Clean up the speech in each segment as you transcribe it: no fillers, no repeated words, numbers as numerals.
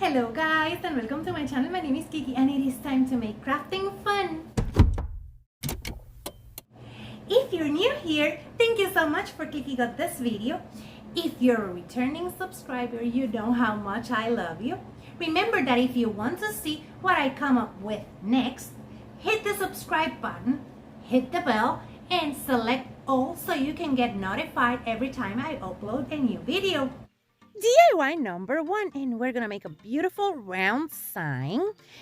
Hello guys and welcome to my channel. My name is Kiki and it is time to make crafting fun. If you're new here, thank you so much for clicking on this video. If you're a returning subscriber, you know how much I love you. Remember that if you want to see what I come up with next, hit the subscribe button, hit the bell, and select all so you can get notified every time I upload a new video. DIY number 1, and we're gonna make a beautiful round sign.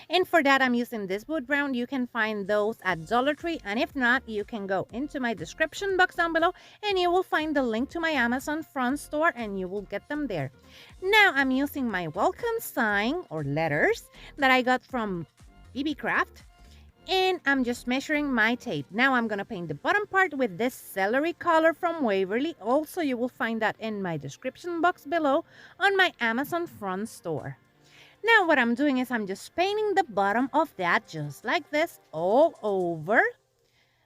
And for that I'm using this wood round. You can find those at Dollar Tree, and if not, you can go into my description box down below and you will find the link to my Amazon front store and you will get them there. Now I'm using my welcome sign or letters that I got from BB Craft, and I'm just measuring my tape. Now I'm gonna paint the bottom part with this celery color from Waverly. Also, you will find that in my description box below on my Amazon front store. Now what I'm doing is I'm just painting the bottom of that just like this all over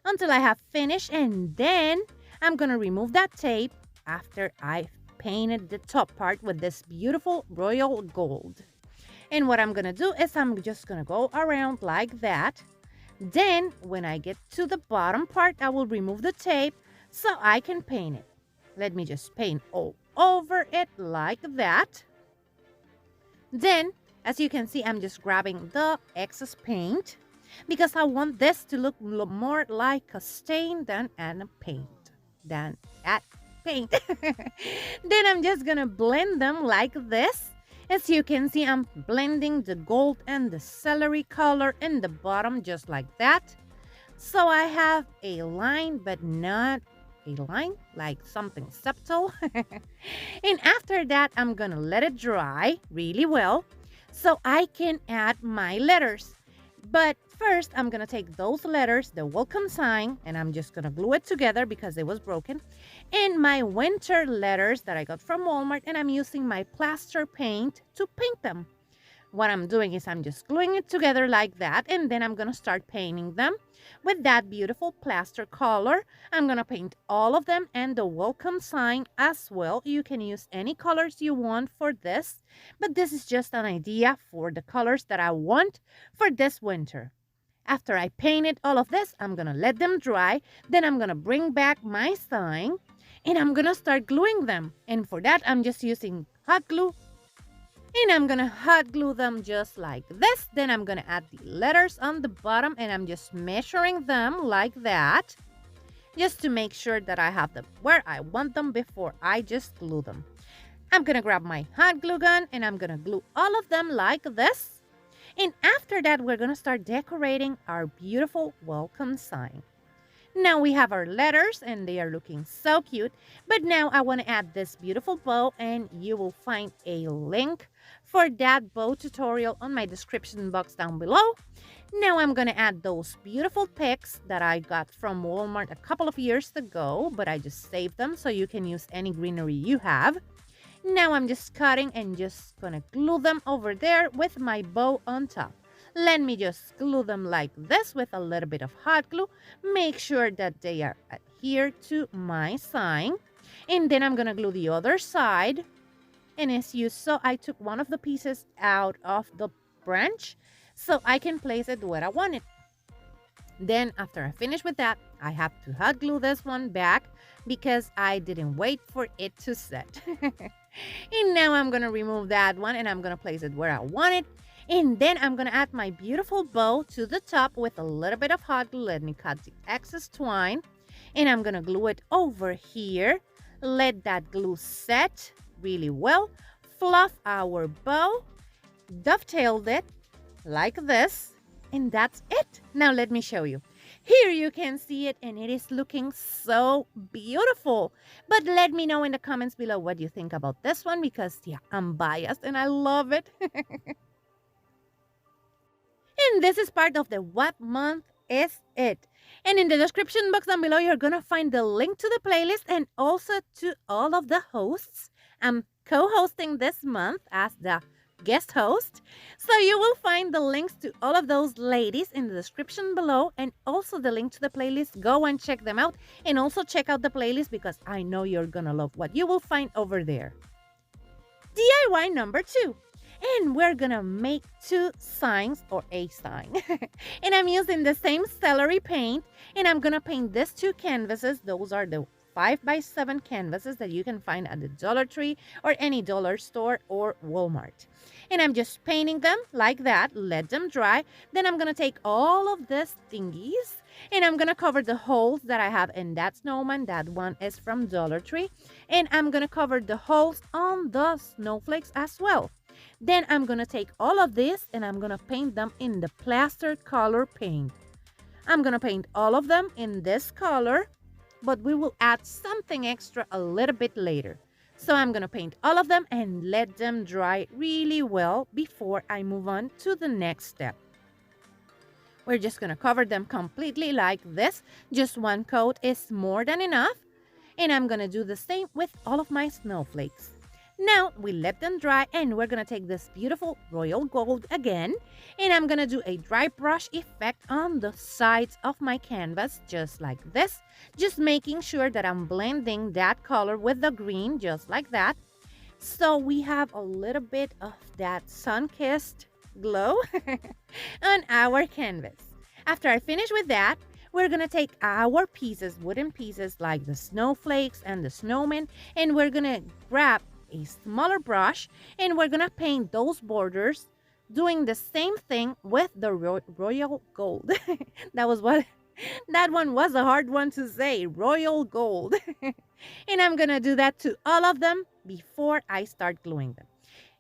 until I have finished, and then I'm gonna remove that tape after I painted the top part with this beautiful royal gold. And what I'm gonna do is I'm just gonna go around like that. Then, when I get to the bottom part, I will remove the tape so I can paint it. Let me just paint all over it like that. Then, as you can see, I'm just grabbing the excess paint because I want this to look more like a stain than at paint. Then I'm just gonna blend them like this. As you can see, I'm blending the gold and the celery color in the bottom just like that. So I have a line, but not a line, like something subtle. And after that, I'm gonna let it dry really well so I can add my letters. But first, I'm gonna take those letters, the welcome sign, and I'm just gonna glue it together because it was broken, and my winter letters that I got from Walmart, and I'm using my plaster paint to paint them. What I'm doing is I'm just gluing it together like that, and then I'm gonna start painting them with that beautiful plaster color. I'm gonna paint all of them and the welcome sign as well. You can use any colors you want for this, but this is just an idea for the colors that I want for this winter. After I painted all of this, I'm gonna let them dry. Then I'm gonna bring back my sign and I'm gonna start gluing them. And for that, I'm just using hot glue. And I'm gonna hot glue them just like this. Then I'm gonna add the letters on the bottom and I'm just measuring them like that, just to make sure that I have them where I want them before I just glue them. I'm gonna grab my hot glue gun and I'm gonna glue all of them like this. And after that, we're gonna start decorating our beautiful welcome sign. Now we have our letters and they are looking so cute, but now I want to add this beautiful bow, and you will find a link for that bow tutorial on my description box down below. Now I'm going to add those beautiful picks that I got from Walmart a couple of years ago, but I just saved them so you can use any greenery you have. Now I'm just cutting and just going to glue them over there with my bow on top. Let me just glue them like this with a little bit of hot glue. Make sure that they are adhered to my sign. And then I'm going to glue the other side. And as you saw, I took one of the pieces out of the branch so I can place it where I want it. Then after I finish with that, I have to hot glue this one back because I didn't wait for it to set. And now I'm going to remove that one and I'm going to place it where I want it. And then I'm going to add my beautiful bow to the top with a little bit of hot glue. Let me cut the excess twine. And I'm going to glue it over here. Let that glue set really well. Fluff our bow. Dovetailed it like this. And that's it. Now let me show you. Here you can see it and it is looking so beautiful. But let me know in the comments below what you think about this one because yeah, I'm biased and I love it. And this is part of the What Month Is It? And in the description box down below, you're going to find the link to the playlist and also to all of the hosts. I'm co-hosting this month as the guest host. So you will find the links to all of those ladies in the description below and also the link to the playlist. Go and check them out and also check out the playlist because I know you're going to love what you will find over there. DIY number 2. And we're gonna make two signs or a sign. And I'm using the same celery paint, and I'm gonna paint these two canvases. Those are the 5x7 canvases that you can find at the Dollar Tree or any dollar store or Walmart. And I'm just painting them like that, let them dry. Then I'm gonna take all of these thingies and I'm gonna cover the holes that I have in that snowman. That one is from Dollar Tree. And I'm gonna cover the holes on the snowflakes as well. Then I'm gonna take all of this and I'm gonna paint them in the plaster color paint. I'm gonna paint all of them in this color, but we will add something extra a little bit later. So I'm gonna paint all of them and let them dry really well before I move on to the next step. We're just gonna cover them completely like this. Just one coat is more than enough. And I'm gonna do the same with all of my snowflakes. Now we let them dry and we're gonna take this beautiful royal gold again, and I'm gonna do a dry brush effect on the sides of my canvas just like this, just making sure that I'm blending that color with the green just like that. So we have a little bit of that sun-kissed glow on our canvas. After I finish with that, we're gonna take our pieces, wooden pieces like the snowflakes and the snowman, and we're gonna grab a smaller brush and we're gonna paint those borders doing the same thing with the royal gold. That one was a hard one to say, royal gold. And I'm gonna do that to all of them before I start gluing them.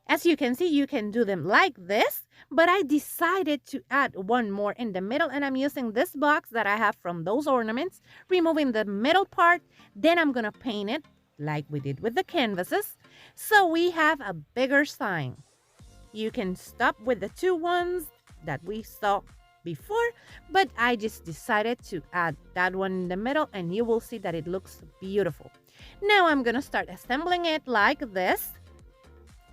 As you can see, you can do them like this, but I decided to add one more in the middle, and I'm using this box that I have from those ornaments, removing the middle part. Then I'm gonna paint it like we did with the canvases, so we have a bigger sign. You can stop with the two ones that we saw before, but I just decided to add that one in the middle, and you will see that it looks beautiful. Now I'm gonna start assembling it like this,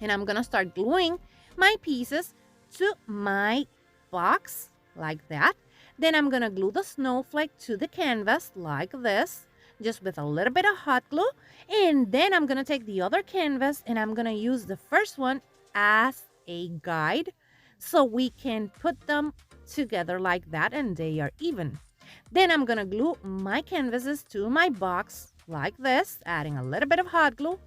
and I'm gonna start gluing my pieces to my box like that. Then I'm gonna glue the snowflake to the canvas like this, just with a little bit of hot glue. And then I'm gonna take the other canvas and I'm gonna use the first one as a guide so we can put them together like that and they are even. Then I'm gonna glue my canvases to my box like this, adding a little bit of hot glue.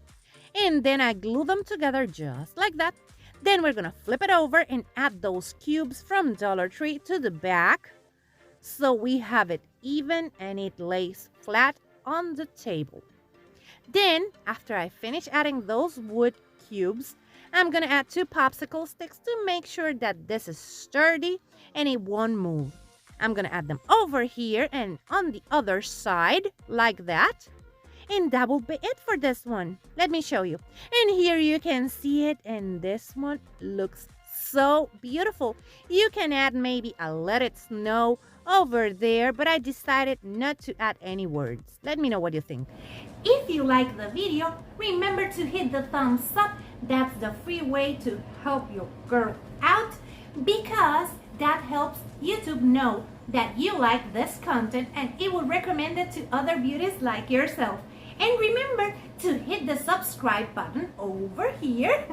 And then I glue them together just like that. Then we're gonna flip it over and add those cubes from Dollar Tree to the back so we have it even and it lays flat on the table. Then, after I finish adding those wood cubes, I'm gonna add 2 popsicle sticks to make sure that this is sturdy and it won't move. I'm gonna add them over here and on the other side like that. And that will be it for this one. Let me show you. And here you can see it, and this one looks so beautiful. You can add maybe a let it snow over there, but I decided not to add any words. Let me know what you think. If you like the video, remember to hit the thumbs up. That's the free way to help your girl out, because that helps YouTube know that you like this content and it will recommend it to other beauties like yourself. And remember to hit the subscribe button over here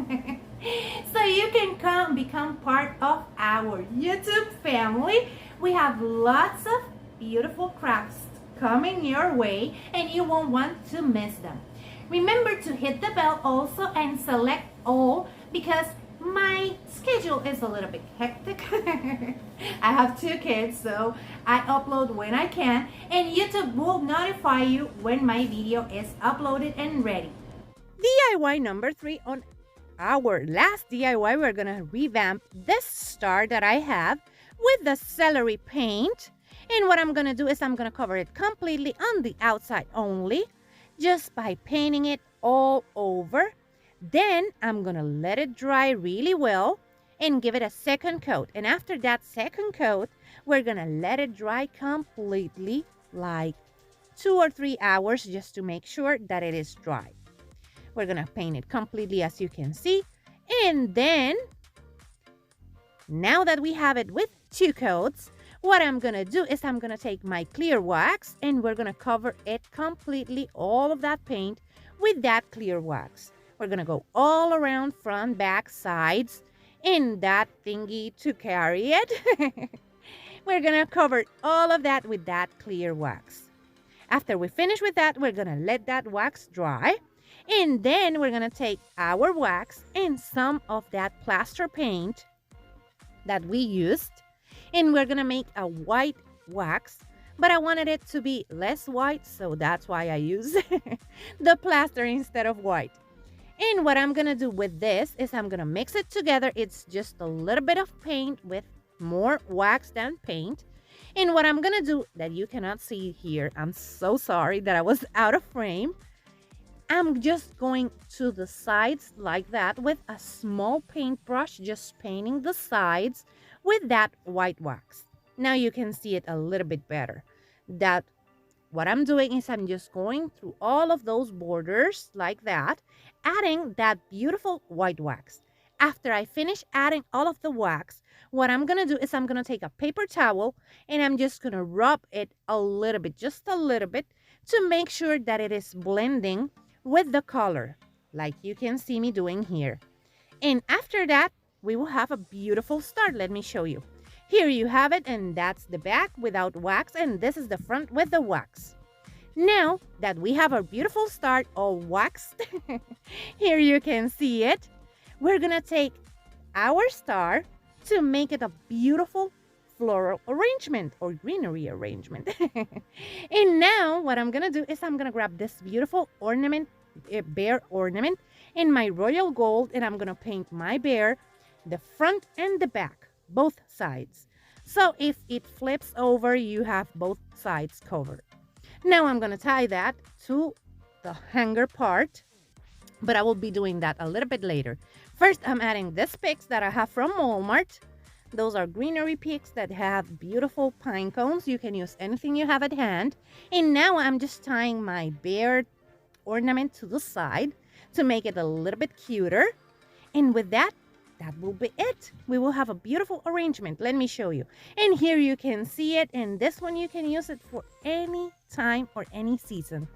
so you can become part of our YouTube family. We have lots of beautiful crafts coming your way and you won't want to miss them. Remember to hit the bell also and select all, because my schedule is a little bit hectic. I have 2 kids, so I upload when I can, and YouTube will notify you when my video is uploaded and ready. DIY number 3. On our last DIY, we're gonna revamp this star that I have with the celery paint. And what I'm gonna do is I'm gonna cover it completely on the outside only, just by painting it all over. Then I'm gonna let it dry really well and give it a second coat. And after that second coat, we're gonna let it dry completely, like 2 or 3 hours, just to make sure that it is dry. We're gonna paint it completely, as you can see. And then, now that we have it with 2 coats, what I'm gonna do is I'm gonna take my clear wax and we're gonna cover it completely, all of that paint, with that clear wax. We're gonna go all around, front, back, sides, in that thingy to carry it. We're gonna cover all of that with that clear wax. After we finish with that, we're gonna let that wax dry. And then we're gonna take our wax and some of that plaster paint that we used, and we're gonna make a white wax, but I wanted it to be less white, so that's why I use the plaster instead of white. And what I'm gonna do with this is I'm gonna mix it together. It's just a little bit of paint with more wax than paint. And what I'm gonna do that you cannot see here, I'm so sorry that I was out of frame. I'm just going to the sides like that with a small paintbrush, just painting the sides with that white wax. Now you can see it a little bit better. That what I'm doing is I'm just going through all of those borders like that, adding that beautiful white wax. After I finish adding all of the wax, what I'm gonna do is I'm gonna take a paper towel and I'm just gonna rub it a little bit, just a little bit, to make sure that it is blending with the color, like you can see me doing here. And after that, we will have a beautiful start. Let me show you. Here you have it, and that's the back without wax, and this is the front with the wax. Now that we have our beautiful start all waxed, here you can see it. We're gonna take our star to make it a beautiful floral arrangement or greenery arrangement. And now what I'm gonna do is I'm gonna grab this beautiful ornament, bear ornament, in my royal gold, and I'm gonna paint my bear, the front and the back, both sides. So if it flips over, you have both sides covered. Now I'm gonna tie that to the hanger part, but I will be doing that a little bit later. First, I'm adding these picks that I have from Walmart. Those are greenery picks that have beautiful pine cones. You can use anything you have at hand. And now I'm just tying my bear ornament to the side to make it a little bit cuter. And with that, that will be it. We will have a beautiful arrangement. Let me show you. And here you can see it. And this one, you can use it for any time or any season.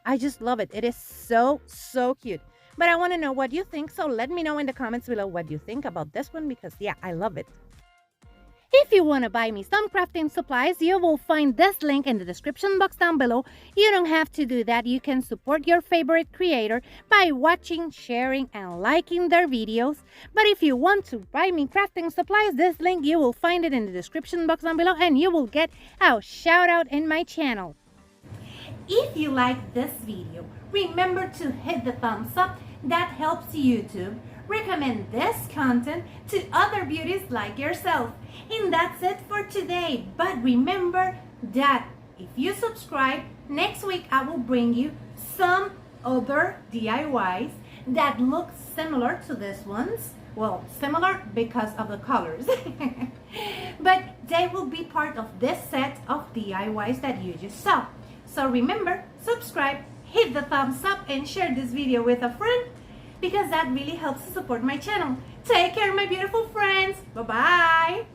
I just love it. It is so, so cute. But I want to know what you think. So let me know in the comments below what you think about this one, because yeah, I love it. If you want to buy me some crafting supplies, you will find this link in the description box down below. You don't have to do that. You can support your favorite creator by watching, sharing, and liking their videos. But if you want to buy me crafting supplies, this link, you will find it in the description box down below, and you will get a shout out in my channel. If you like this video, remember to hit the thumbs up. That helps YouTube recommend this content to other beauties like yourself. And that's it for today. But remember that if you subscribe, next week I will bring you some other DIYs that look similar to these ones. Well, similar because of the colors. But they will be part of this set of DIYs that you just saw. So remember, subscribe, hit the thumbs up, and share this video with a friend, because that really helps to support my channel. Take care, my beautiful friends. Bye-bye.